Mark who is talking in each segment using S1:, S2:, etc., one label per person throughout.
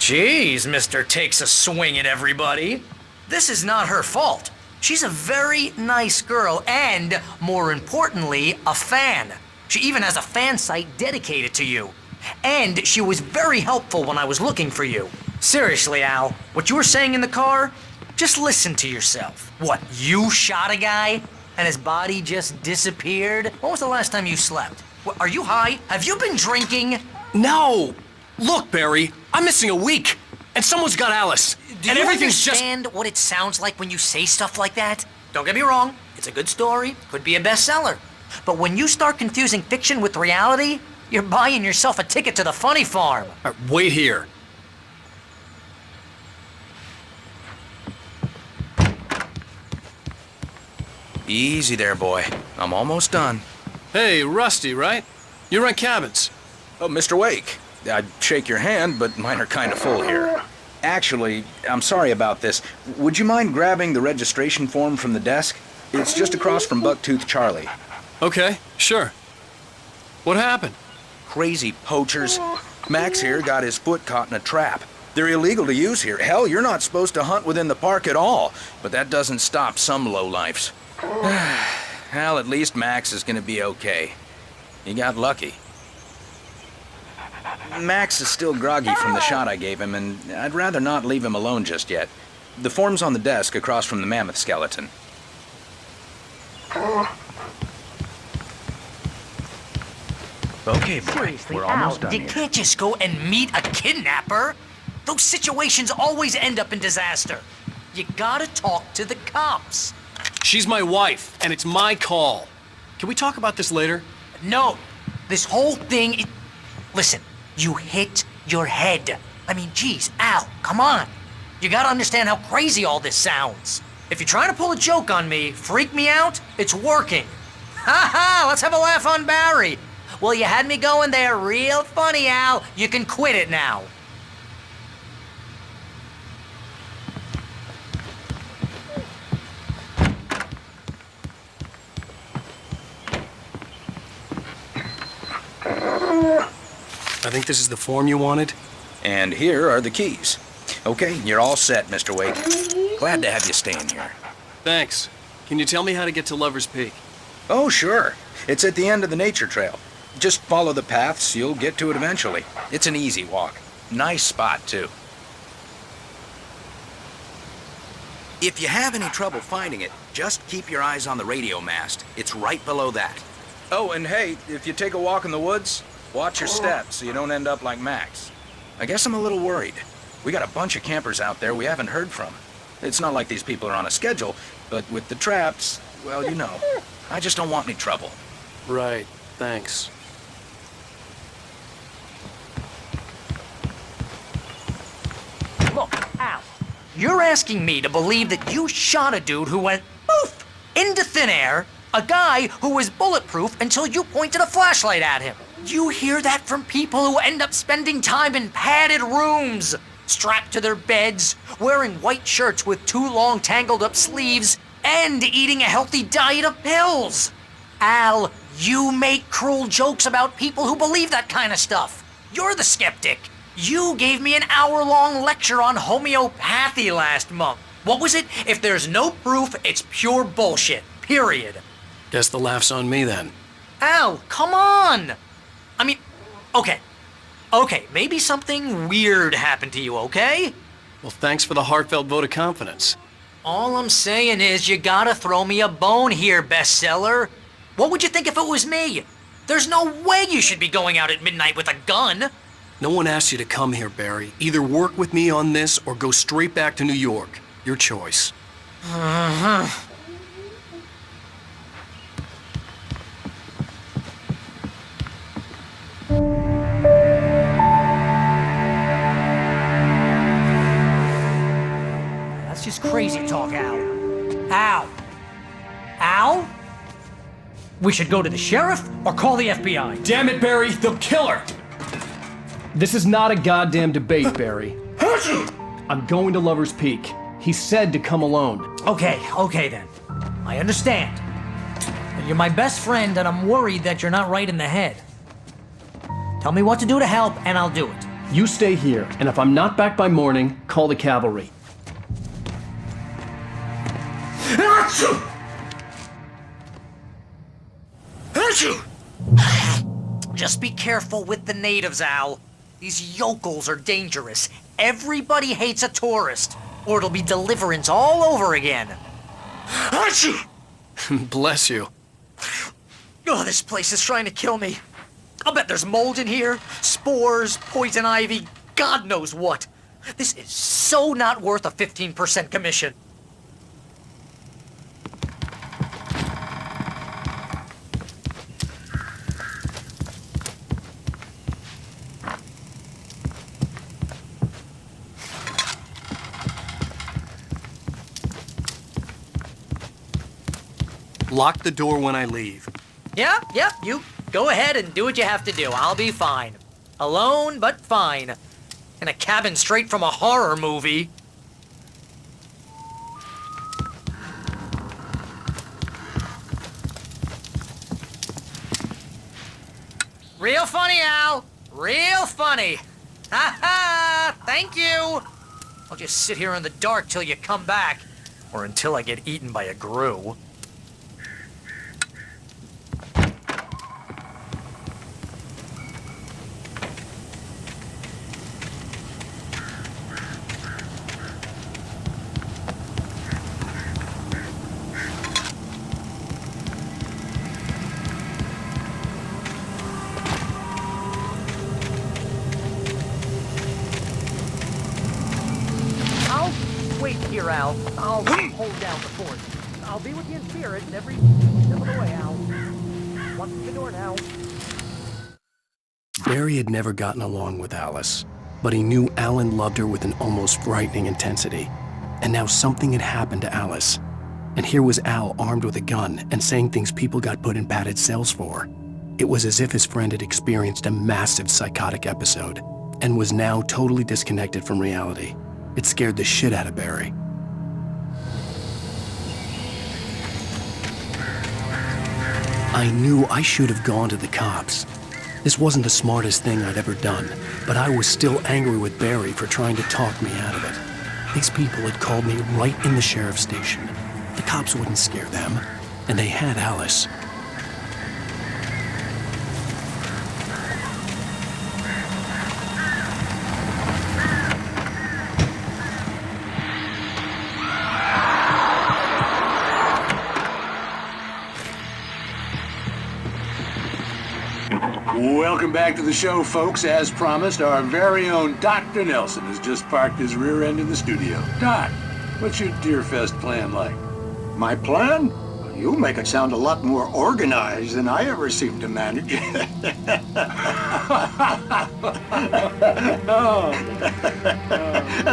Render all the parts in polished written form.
S1: Jeez, Mr. Takes a Swing at Everybody. This is not her fault. She's a very nice girl and, more importantly, a fan. She even has a fan site dedicated to you. And she was very helpful when I was looking for you. Seriously, Al, what you were saying in the car, just listen to yourself. What, you shot a guy and his body just disappeared? When was the last time you slept? What, are you high? Have you been drinking?
S2: No! Look, Barry, I'm missing a week, and someone's got Alice.
S1: Do
S2: and
S1: you
S2: everything's
S1: understand what it sounds like when you say stuff like that? Don't get me wrong, it's a good story, could be a bestseller. But when you start confusing fiction with reality, you're buying yourself a ticket to the funny farm.
S2: All right, wait here.
S3: Easy there, boy. I'm almost done.
S2: Hey, Rusty, right? You rent cabins.
S3: Oh, Mr. Wake. I'd shake your hand, but mine are kind of full here. Actually, I'm sorry about this. Would you mind grabbing the registration form from the desk? It's just across from Bucktooth Charlie.
S2: Okay, sure. What happened?
S3: Crazy poachers. Max here got his foot caught in a trap. They're illegal to use here. Hell, you're not supposed to hunt within the park at all. But that doesn't stop some lowlifes. Well, at least Max is gonna be okay. He got lucky. Max is still groggy from the shot I gave him, and I'd rather not leave him alone just yet. The form's on the desk across from the mammoth skeleton. Okay, boy,
S1: Seriously,
S3: we're
S1: Al,
S3: almost done
S1: you
S3: here.
S1: can't just go and meet a kidnapper. Those situations always end up in disaster. You gotta talk to the cops.
S2: She's my wife, and it's my call. Can we talk about this later?
S1: No, this whole thing, listen, you hit your head. I mean, geez, Al, come on. You gotta understand how crazy all this sounds. If you're trying to pull a joke on me, freak me out, it's working. Ha ha, let's have a laugh on Barry. Well, you had me going there real funny, Al. You can quit it now.
S2: I think this is the form you wanted.
S3: And here are the keys. Okay, you're all set, Mr. Wake. Glad to have you staying here.
S2: Thanks. Can you tell me how to get to Lover's Peak?
S3: Oh, sure. It's at the end of the nature trail. Just follow the paths, you'll get to it eventually. It's an easy walk. Nice spot, too. If you have any trouble finding it, just keep your eyes on the radio mast. It's right below that. Oh, and hey, if you take a walk in the woods, watch your steps so you don't end up like Max. I guess I'm a little worried. We got a bunch of campers out there we haven't heard from. It's not like these people are on a schedule, but with the traps, well, you know. I just don't want any trouble.
S2: Right, thanks.
S1: Look, Al, you're asking me to believe that you shot a dude who went poof into thin air, a guy who was bulletproof until you pointed a flashlight at him. You hear that from people who end up spending time in padded rooms, strapped to their beds, wearing white shirts with too long tangled up sleeves, and eating a healthy diet of pills. Al, you make cruel jokes about people who believe that kind of stuff. You're the skeptic. You gave me an hour-long lecture on homeopathy last month. What was it? If there's no proof, it's pure bullshit. Period.
S2: Guess the laugh's on me then.
S1: Al, come on! I mean, okay, maybe something weird happened to you, okay?
S2: Well, thanks for the heartfelt vote of confidence.
S1: All I'm saying is you gotta throw me a bone here, bestseller. What would you think if it was me? There's no way you should be going out at midnight with a gun.
S2: No one asked you to come here, Barry. Either work with me on this or go straight back to New York. Your choice.
S1: That's just crazy talk, Al. Al? We should go to the sheriff or call the FBI.
S4: Damn it, Barry, they'll kill her! This is not a goddamn debate, Barry. I'm going to Lover's Peak. He said to come alone.
S1: Okay then. I understand. But you're my best friend and I'm worried that you're not right in the head. Tell me what to do to help and I'll do it.
S4: You stay here, and if I'm not back by morning, call the cavalry.
S1: Achoo! Achoo! Just be careful with the natives, Al. These yokels are dangerous. Everybody hates a tourist, or it'll be deliverance all over again. Achoo!
S2: Bless you.
S1: Oh, this place is trying to kill me. I'll bet there's mold in here, spores, poison ivy, God knows what. This is so not worth a 15% commission.
S2: Lock the door when I leave.
S1: Yeah, you go ahead and do what you have to do. I'll be fine. Alone, but fine. In a cabin straight from a horror movie. Real funny, Al. Real funny. Ha ha! Thank you. I'll just sit here in the dark till you come back. Or until I get eaten by a grue. Wait here, Al. I'll hold down the fort. I'll be with you in spirit every step of the way, Al. Watch the door now.
S2: Barry had never gotten along with Alice, but he knew Alan loved her with an almost frightening intensity. And now something had happened to Alice. And here was Al armed with a gun and saying things people got put in padded cells for. It was as if his friend had experienced a massive psychotic episode and was now totally disconnected from reality. It scared the shit out of Barry. I knew I should have gone to the cops. This wasn't the smartest thing I'd ever done, but I was still angry with Barry for trying to talk me out of it. These people had called me right in the sheriff's station. The cops wouldn't scare them, and they had Alice.
S5: Welcome back to the show, folks. As promised, our very own Dr. Nelson has just parked his rear end in the studio. Doc, what's your Deerfest plan like?
S6: My plan? You make it sound a lot more organized than I ever seem to manage.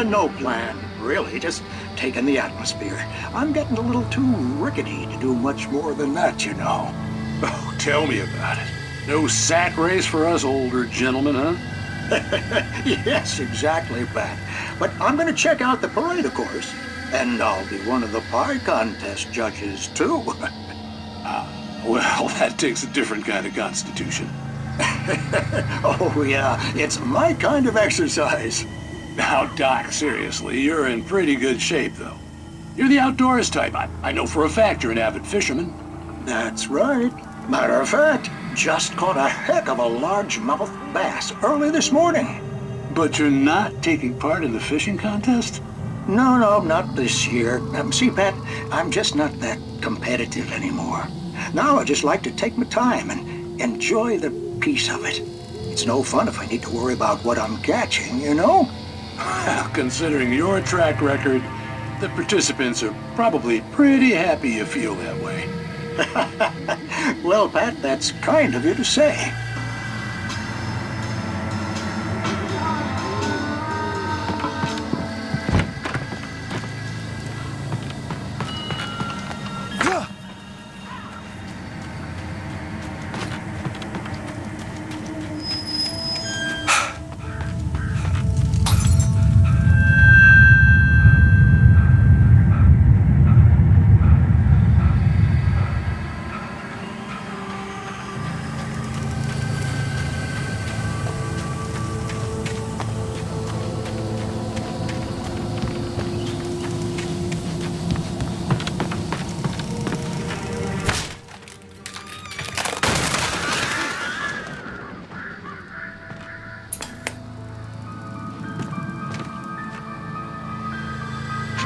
S6: No plan, really. Just taking the atmosphere. I'm getting a little too rickety to do much more than that, you know.
S5: Oh, tell me about it. No sack race for us older gentlemen, huh?
S6: Yes, exactly, Pat. But I'm going to check out the parade, of course. And I'll be one of the pie contest judges, too.
S5: Well, that takes a different kind of constitution.
S6: Oh, yeah. It's my kind of exercise.
S5: Now, Doc, seriously, you're in pretty good shape, though. You're the outdoors type. I know for a fact you're an avid fisherman.
S6: That's right. Matter of fact, just caught a heck of a largemouth bass early this morning.
S5: But you're not taking part in the fishing contest?
S6: No, not this year. See, Pat, I'm just not that competitive anymore. Now I just like to take my time and enjoy the peace of it. It's no fun if I need to worry about what I'm catching, you know?
S5: Considering your track record, the participants are probably pretty happy you feel that way.
S6: Well, Pat, that's kind of you to say.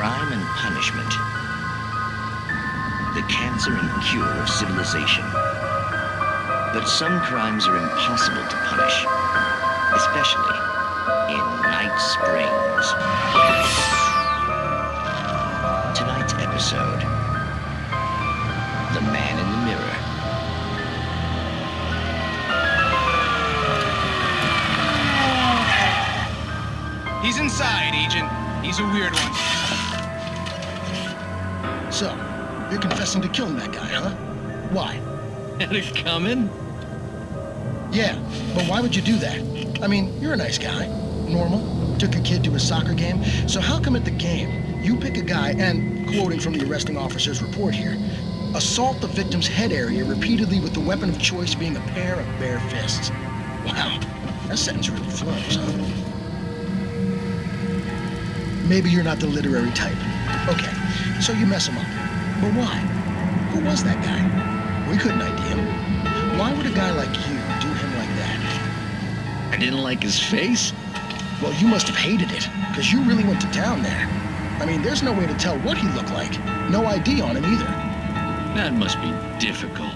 S7: crime and punishment. The cancer and cure of civilization. But some crimes are impossible to punish, especially in Night Springs. Tonight's episode, The Man in the Mirror.
S8: He's inside, Agent. He's a weird one.
S9: So, you're confessing to killing that guy, huh? Why?
S7: Had it coming?
S9: Yeah, but why would you do that? I mean, you're a nice guy. Normal. Took a kid to a soccer game. So how come at the game, you pick a guy and, quoting from the arresting officer's report here, assault the victim's head area repeatedly with the weapon of choice being a pair of bare fists? Wow, that sentence really flows, huh? Maybe you're not the literary type. Okay, so you mess him up. But why? Who was that guy? We couldn't ID him. Why would a guy like you do him like that?
S7: I didn't like his face?
S9: Well, you must have hated it, because you really went to town there. I mean, there's no way to tell what he looked like. No ID on him either.
S7: That must be difficult.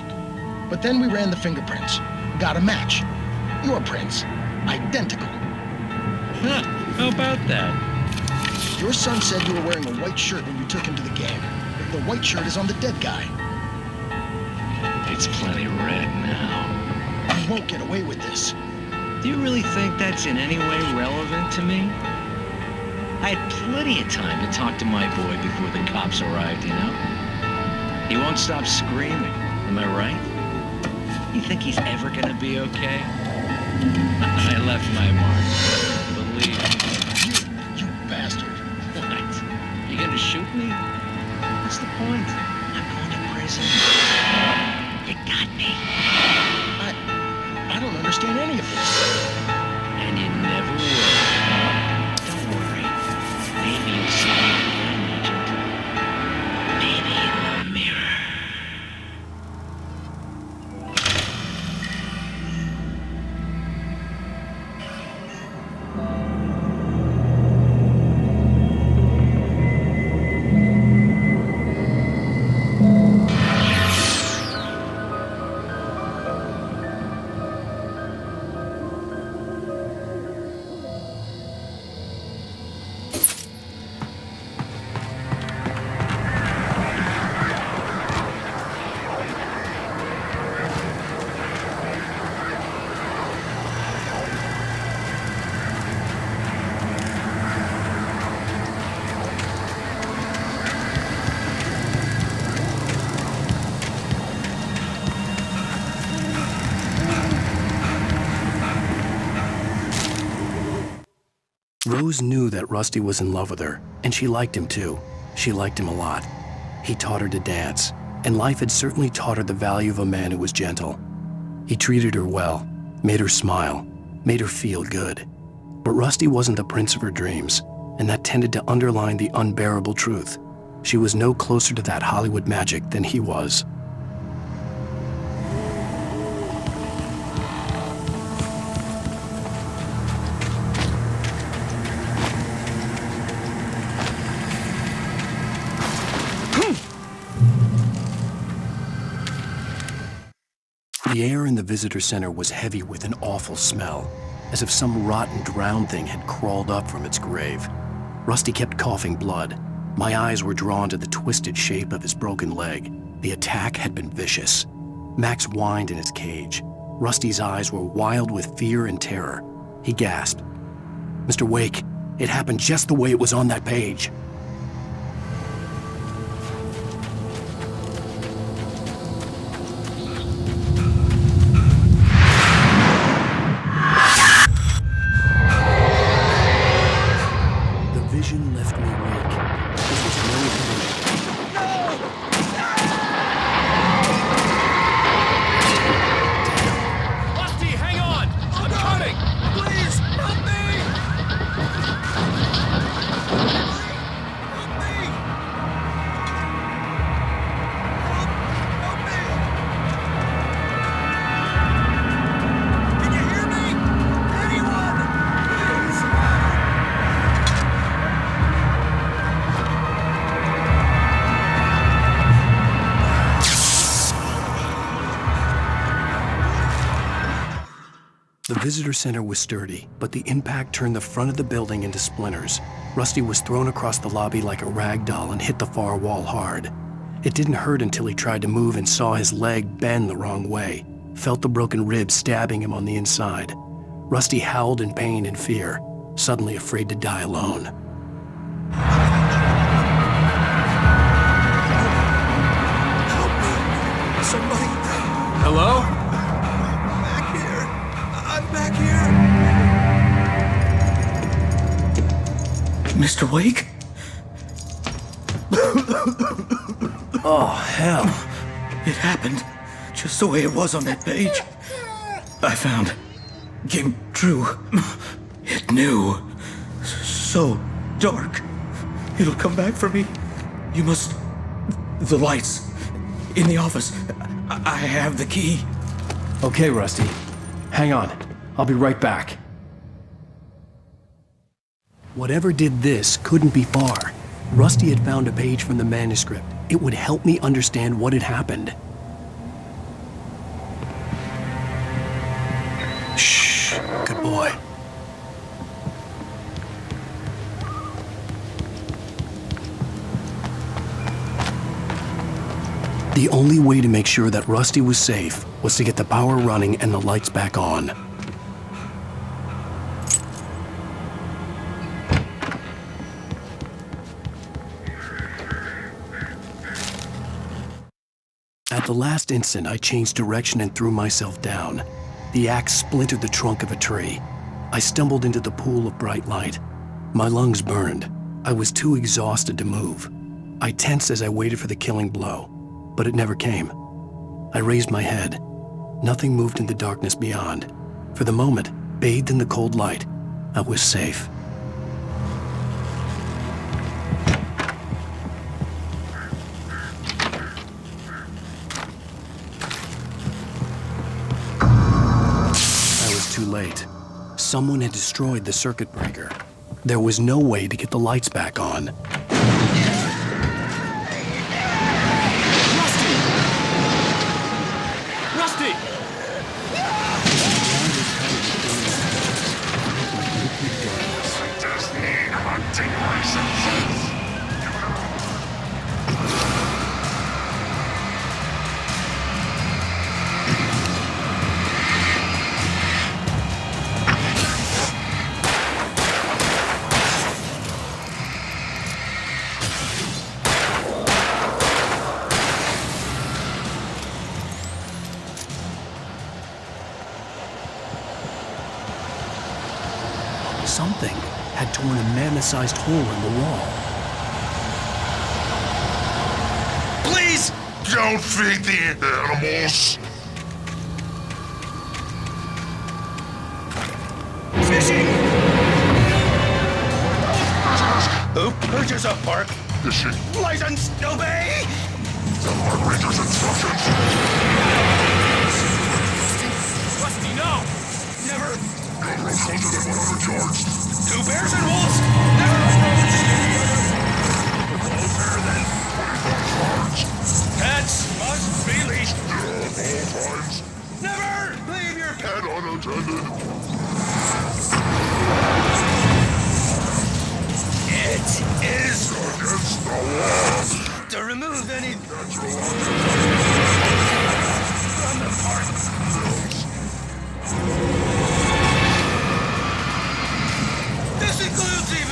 S9: But then we ran the fingerprints. Got a match. Your prints. Identical.
S7: Huh, how about that?
S9: Your son said you were wearing a white shirt when you took him to the game. The white shirt is on the dead guy.
S7: It's plenty red now.
S9: You won't get away with this.
S7: Do you really think that's in any way relevant to me? I had plenty of time to talk to my boy before the cops arrived, you know? He won't stop screaming, am I right? You think he's ever gonna be okay? I left my mark, believe me.
S9: You bastard.
S7: What? You gonna shoot me? What's the point? I'm going to prison. You got me.
S9: I don't understand any of this.
S7: And you never will. Don't worry. Maybe you'll see me again, Agent. Maybe in the mirror.
S2: Rose knew that Rusty was in love with her, and she liked him too. She liked him a lot. He taught her to dance, and life had certainly taught her the value of a man who was gentle. He treated her well, made her smile, made her feel good. But Rusty wasn't the prince of her dreams, and that tended to underline the unbearable truth. She was no closer to that Hollywood magic than he was. The air in the visitor center was heavy with an awful smell, as if some rotten drowned thing had crawled up from its grave. Rusty kept coughing blood. My eyes were drawn to the twisted shape of his broken leg. The attack had been vicious. Max whined in his cage. Rusty's eyes were wild with fear and terror. He gasped, "Mr. Wake, it happened just the way it was on that page." Vision left me weak. This was no
S8: Rusty, hang on! I'm coming! Please, help me!
S2: The visitor center was sturdy, but the impact turned the front of the building into splinters. Rusty was thrown across the lobby like a rag doll and hit the far wall hard. It didn't hurt until he tried to move and saw his leg bend the wrong way, felt the broken rib stabbing him on the inside. Rusty howled in pain and fear, suddenly afraid to die alone.
S10: Help me! Somebody!
S4: Hello?
S10: Back here! I'm back here!
S11: Mr. Wake?
S2: Oh, hell.
S11: It happened just the way it was on that page. I found. Came true. It knew. So dark. It'll come back for me. You must... The lights. In the office. I have the key.
S4: Okay, Rusty. Hang on. I'll be right back.
S2: Whatever did this couldn't be far. Rusty had found a page from the manuscript. It would help me understand what had happened. Shh, good boy. The only way to make sure that Rusty was safe was to get the power running and the lights back on. At the last instant, I changed direction and threw myself down. The axe splintered the trunk of a tree. I stumbled into the pool of bright light. My lungs burned. I was too exhausted to move. I tensed as I waited for the killing blow, but it never came. I raised my head. Nothing moved in the darkness beyond. For the moment, bathed in the cold light, I was safe. Too late. Someone had destroyed the circuit breaker. There was no way to get the lights back on.
S4: Rusty!
S2: Something had torn a mammoth-sized hole in the wall.
S12: Please! Don't feed the animals!
S10: Fishing! Who put yourself, Park?
S12: Fishing.
S10: License, obey!
S12: The Park Ranger's instructions.
S10: Rusty, no! Never!
S12: Gun runs closer than 100 yards.
S10: 2 bears and wolves! Never approach! Closer than
S12: 25 yards.
S10: Pets must be leashed.
S12: At all times.
S10: Never leave your
S12: And unattended.
S10: It is
S12: Against the law.
S10: to remove any
S12: Natural
S10: from the park. This includes even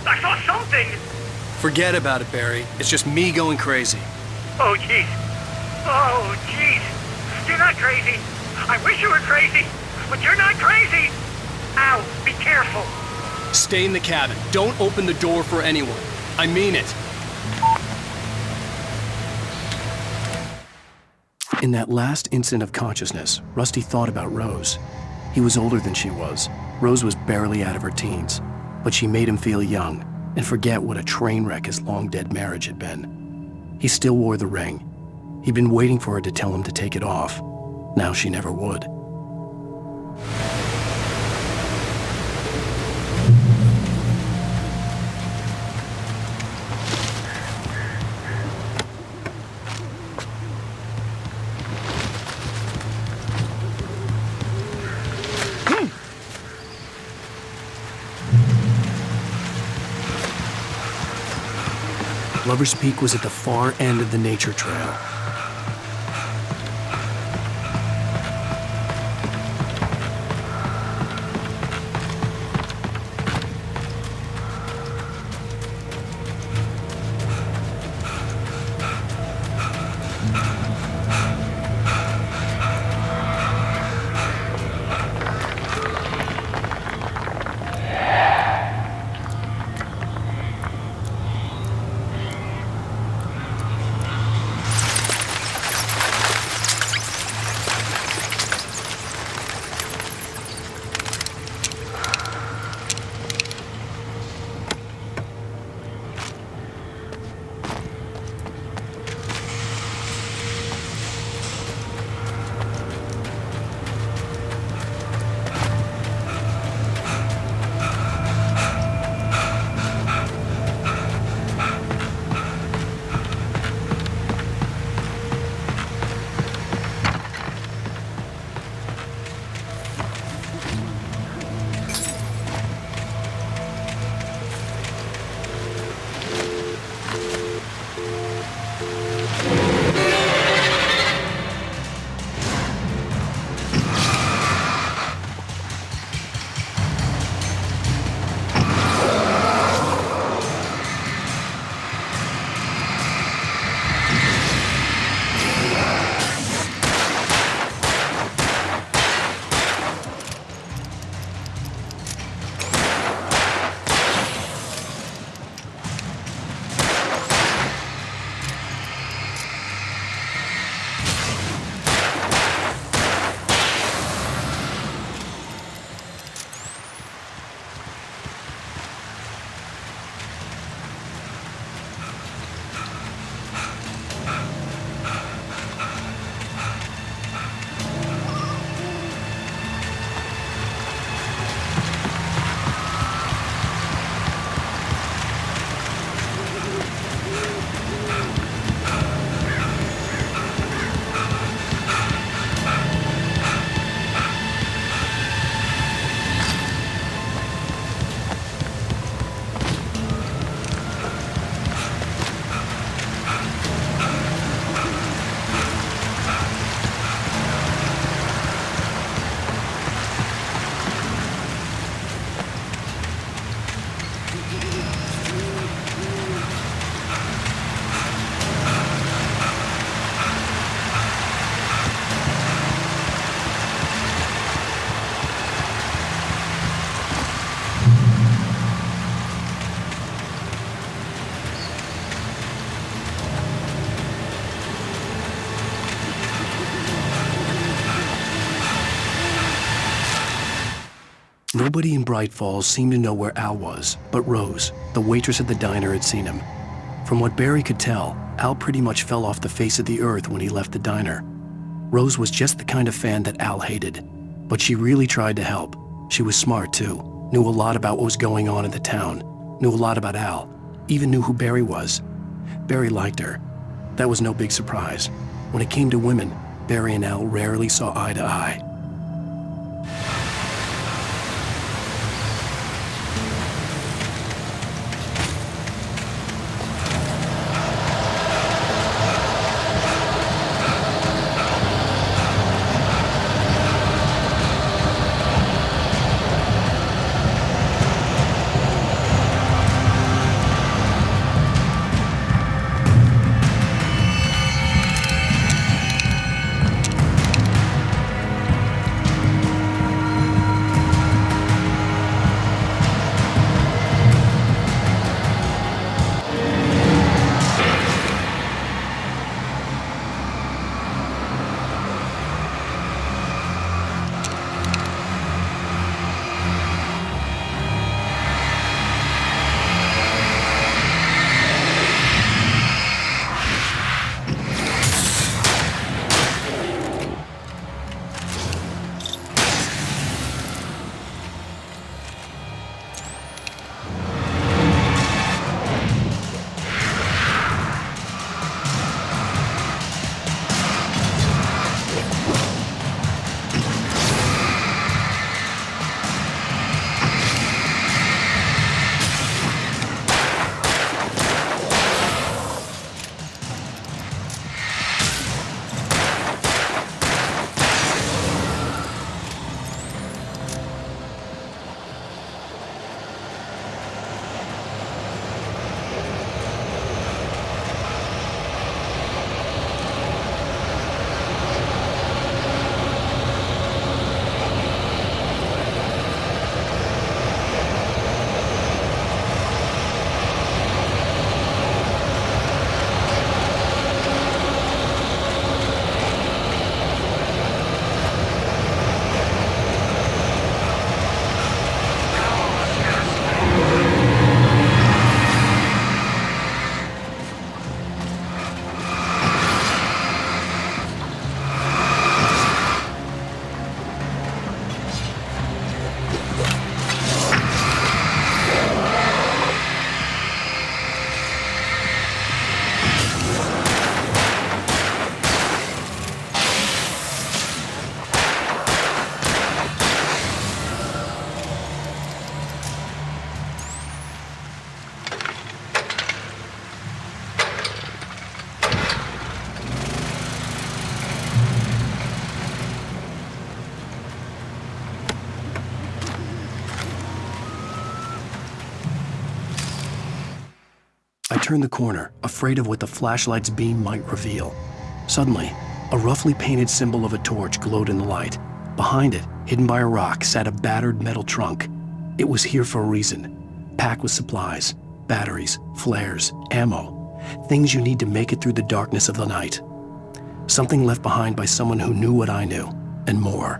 S13: I saw something!
S2: Forget about it, Barry. It's just me going crazy.
S13: Oh, jeez. Oh, jeez. You're not crazy. I wish you were crazy, but you're not crazy! Ow, be careful.
S2: Stay in the cabin. Don't open the door for anyone. I mean it. In that last instant of consciousness, Rusty thought about Rose. He was older than she was. Rose was barely out of her teens, but she made him feel young and forget what a train wreck his long-dead marriage had been. He still wore the ring. He'd been waiting for her to tell him to take it off. Now she never would. Lover's Peak was at the far end of the nature trail. Nobody in Bright Falls seemed to know where Al was, but Rose, the waitress at the diner, had seen him. From what Barry could tell, Al pretty much fell off the face of the earth when he left the diner. Rose was just the kind of fan that Al hated, but she really tried to help. She was smart too, knew a lot about what was going on in the town, knew a lot about Al, even knew who Barry was. Barry liked her. That was no big surprise. When it came to women, Barry and Al rarely saw eye to eye. I turned the corner, afraid of what the flashlight's beam might reveal. Suddenly, a roughly painted symbol of a torch glowed in the light. Behind it, hidden by a rock, sat a battered metal trunk. It was here for a reason, packed with supplies, batteries, flares, ammo, things you need to make it through the darkness of the night. Something left behind by someone who knew what I knew, and more.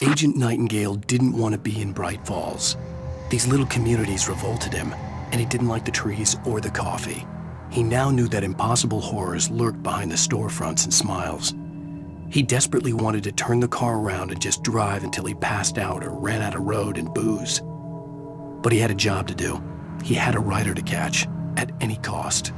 S2: Agent Nightingale didn't want to be in Bright Falls. These little communities revolted him, and he didn't like the trees or the coffee. He now knew that impossible horrors lurked behind the storefronts and smiles. He desperately wanted to turn the car around and just drive until he passed out or ran out of road and booze. But he had a job to do. He had a rider to catch, at any cost.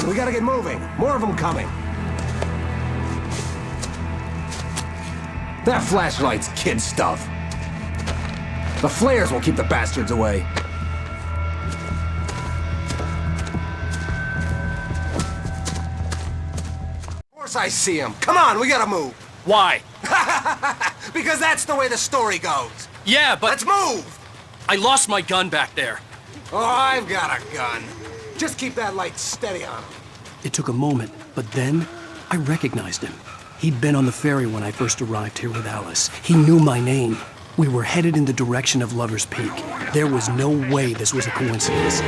S14: We gotta get moving. More of them coming. That flashlight's kid stuff. The flares will keep the bastards away. course I see him. Come on, we gotta move.
S4: Why?
S14: Because that's the way the story goes.
S4: Yeah, but...
S14: Let's move!
S4: I lost my gun back there.
S14: Oh, I've got a gun. Just keep that light steady on him.
S2: It took a moment, but then I recognized him. He'd been on the ferry when I first arrived here with Alice. He knew my name. We were headed in the direction of Lover's Peak. There was no way this was a coincidence.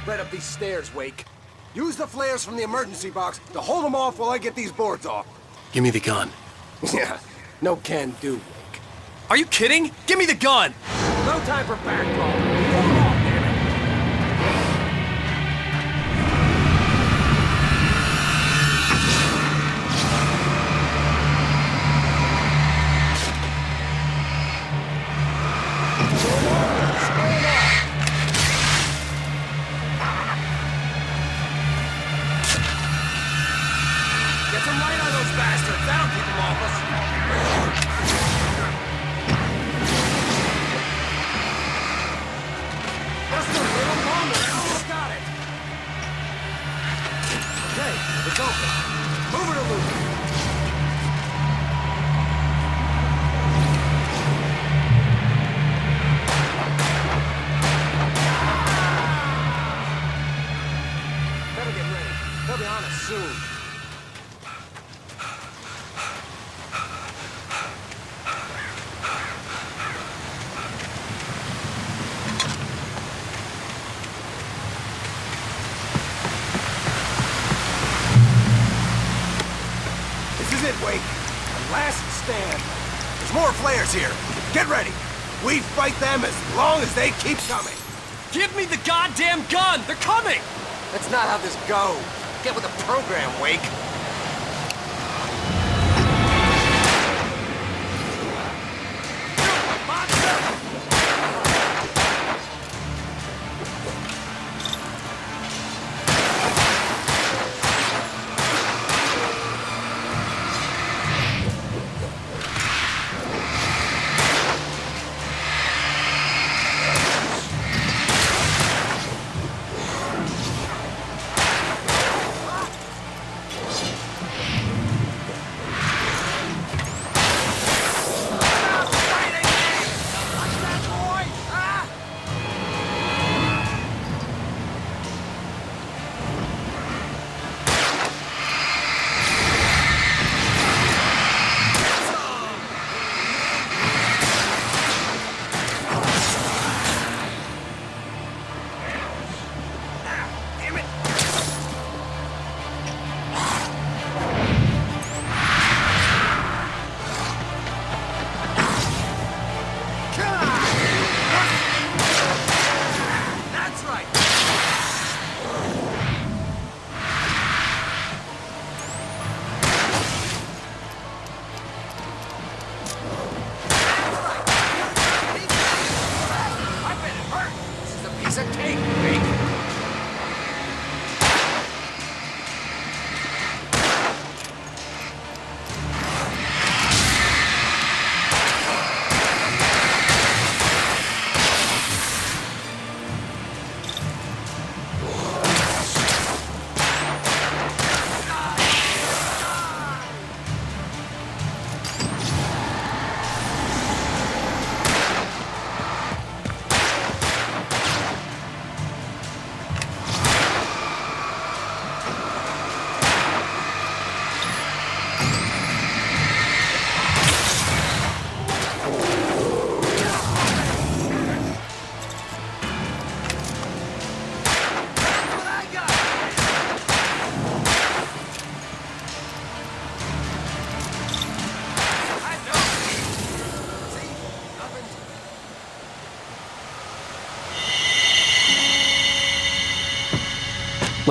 S14: Right up these stairs, Wake. Use the flares from the emergency box to hold them off while I get these boards off.
S2: Give me the gun.
S14: Yeah, no can do, Wake.
S4: Are you kidding? Give me the gun!
S14: No time for backbone. Hold them off, damn it. Here. Get ready. We fight them as long as they keep coming.
S4: Give me the goddamn gun! They're coming!
S14: That's not how this goes. Get with the program, Wake.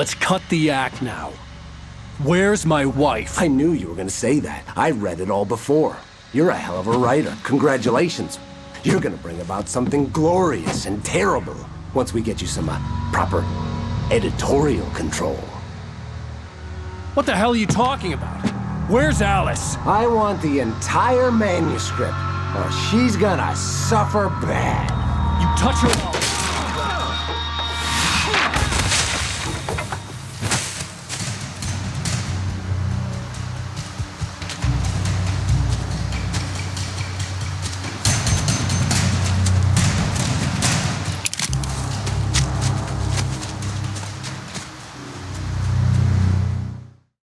S2: Let's cut the act now. Where's my wife?
S15: I knew you were gonna say that. I read it all before. You're a hell of a writer. Congratulations. You're gonna bring about something glorious and terrible once we get you some proper editorial control.
S2: What the hell are you talking about? Where's Alice?
S15: I want the entire manuscript, or she's gonna suffer bad.
S2: You touch her